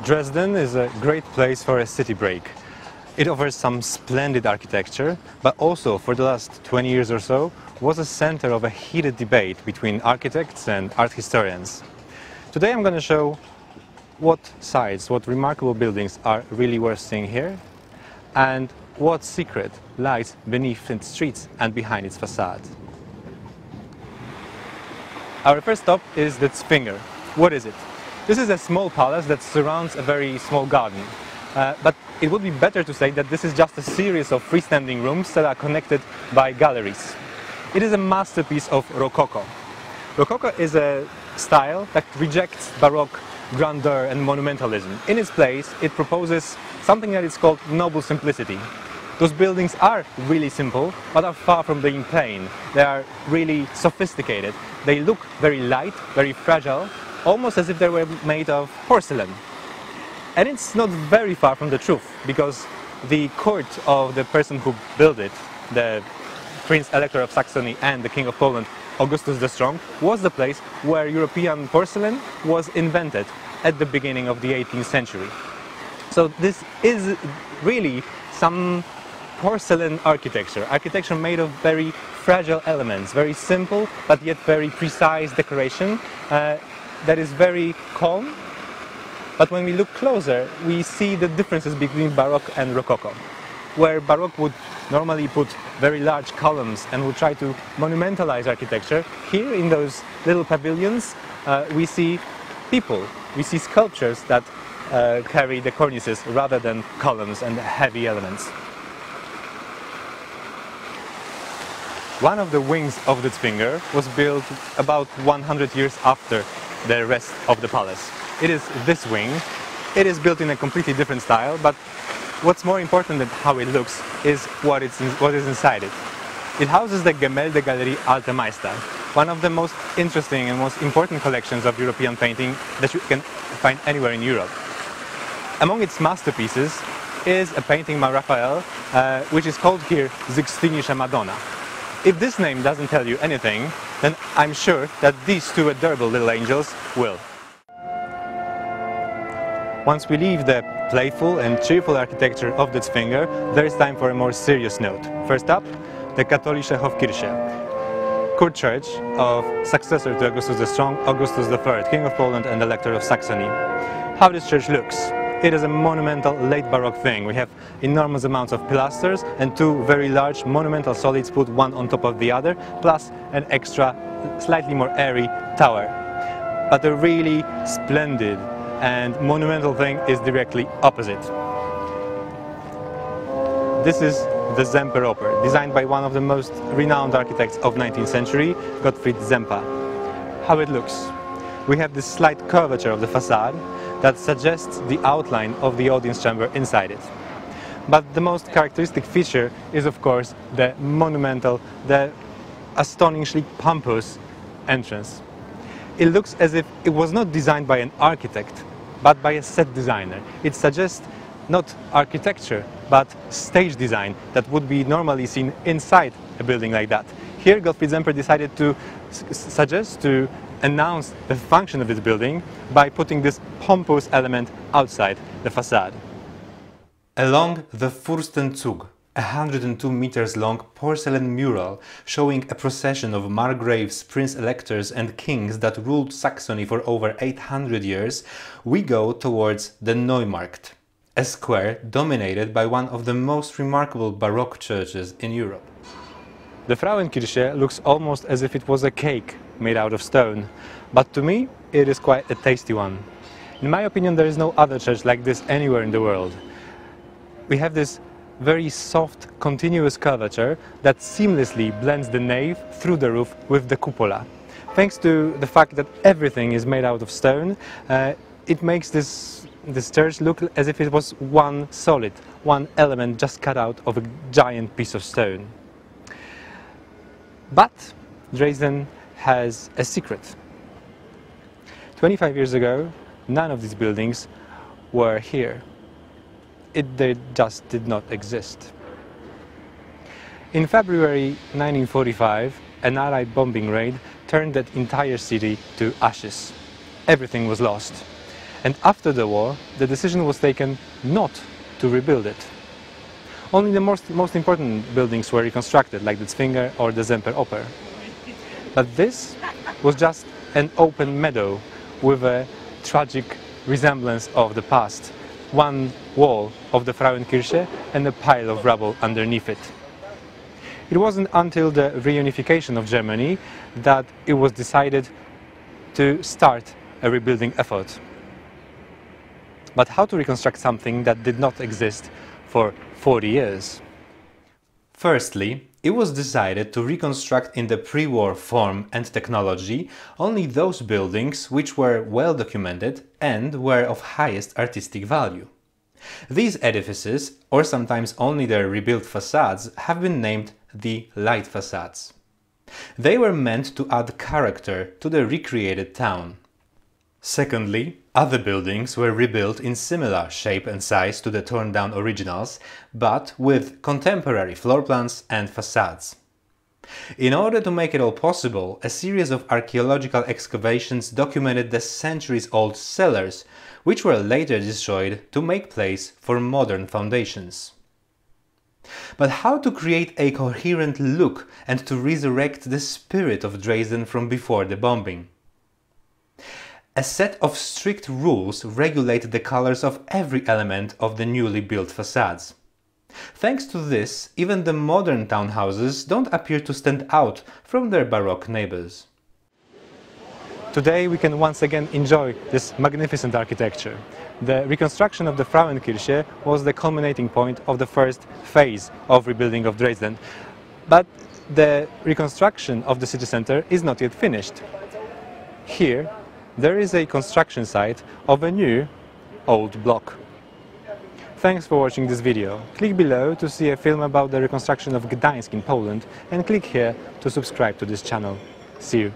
Dresden is a great place for a city break. It offers some splendid architecture, but also for the last 20 years or so was a center of a heated debate between architects and art historians. Today I'm going to show what sites, what remarkable buildings are really worth seeing here, and what secret lies beneath its streets and behind its facade. Our first stop is the Zwinger. What is it? This is a small palace that surrounds a very small garden. But it would be better to say that this is just a series of freestanding rooms that are connected by galleries. It is a masterpiece of Rococo. Rococo is a style that rejects Baroque grandeur and monumentalism. In its place, it proposes something that is called noble simplicity. Those buildings are really simple, but are far from being plain. They are really sophisticated. They look very light, very fragile, almost as if they were made of porcelain. And it's not very far from the truth, because the court of the person who built it, the Prince Elector of Saxony and the King of Poland, Augustus the Strong, was the place where European porcelain was invented at the beginning of the 18th century. So this is really some porcelain architecture made of very fragile elements, very simple but yet very precise decoration that is very calm. But when we look closer, we see the differences between Baroque and Rococo. Where Baroque would normally put very large columns and would try to monumentalize architecture, here in those little pavilions we see people, we see sculptures that carry the cornices rather than columns and heavy elements. One of the wings of the Zwinger was built about 100 years after the rest of the palace. It is this wing. It is built in a completely different style, but what's more important than how it looks is what is inside it. It houses the Gemäldegalerie Alte Meister, one of the most interesting and most important collections of European painting that you can find anywhere in Europe. Among its masterpieces is a painting by Raphael, which is called here Sixtinische Madonna. If this name doesn't tell you anything, then I'm sure that these two adorable little angels will. Once we leave the playful and cheerful architecture of the Zwinger, there is time for a more serious note. First up, the Katholische Hofkirche, court church of successor to Augustus the Strong, Augustus III, King of Poland and Elector of Saxony. How this church looks? It is a monumental late Baroque thing. We have enormous amounts of pilasters and two very large monumental solids put one on top of the other, plus an extra, slightly more airy tower. But a really splendid and monumental thing is directly opposite. This is the Semperoper, designed by one of the most renowned architects of 19th century, Gottfried Semper. How it looks? We have this slight curvature of the facade that suggests the outline of the audience chamber inside it. But the most characteristic feature is, of course, the monumental, the astonishingly pompous entrance. It looks as if it was not designed by an architect, but by a set designer. It suggests not architecture, but stage design that would be normally seen inside a building like that. Here, Gottfried Semper decided to announce the function of this building by putting this pompous element outside the facade. Along the Fürstenzug, a 102 meters long porcelain mural showing a procession of margraves, prince-electors and kings that ruled Saxony for over 800 years, we go towards the Neumarkt, a square dominated by one of the most remarkable Baroque churches in Europe. The Frauenkirche looks almost as if it was a cake made out of stone, but to me it is quite a tasty one. In my opinion, there is no other church like this anywhere in the world. We have this very soft, continuous curvature that seamlessly blends the nave through the roof with the cupola. Thanks to the fact that everything is made out of stone, it makes this church look as if it was one solid, one element just cut out of a giant piece of stone. But Dresden has a secret. 25 years ago, none of these buildings were here. They just did not exist. In February 1945, an Allied bombing raid turned that entire city to ashes. Everything was lost. And after the war, the decision was taken not to rebuild it. Only the most important buildings were reconstructed, like the Zwinger or the Semperoper. But this was just an open meadow with a tragic resemblance of the past. One wall of the Frauenkirche and a pile of rubble underneath it. It wasn't until the reunification of Germany that it was decided to start a rebuilding effort. But how to reconstruct something that did not exist for 40 years? Firstly, it was decided to reconstruct in the pre-war form and technology only those buildings which were well documented and were of highest artistic value. These edifices, or sometimes only their rebuilt facades, have been named the light facades. They were meant to add character to the recreated town. Secondly, other buildings were rebuilt in similar shape and size to the torn-down originals, but with contemporary floor plans and facades. In order to make it all possible, a series of archaeological excavations documented the centuries-old cellars, which were later destroyed to make place for modern foundations. But how to create a coherent look and to resurrect the spirit of Dresden from before the bombing? A set of strict rules regulate the colors of every element of the newly built facades. Thanks to this, even the modern townhouses don't appear to stand out from their Baroque neighbors. Today we can once again enjoy this magnificent architecture. The reconstruction of the Frauenkirche was the culminating point of the first phase of rebuilding of Dresden. But the reconstruction of the city center is not yet finished. Here, there is a construction site of a new old block. Thanks for watching this video. Click below to see a film about the reconstruction of Gdańsk in Poland and click here to subscribe to this channel. See you.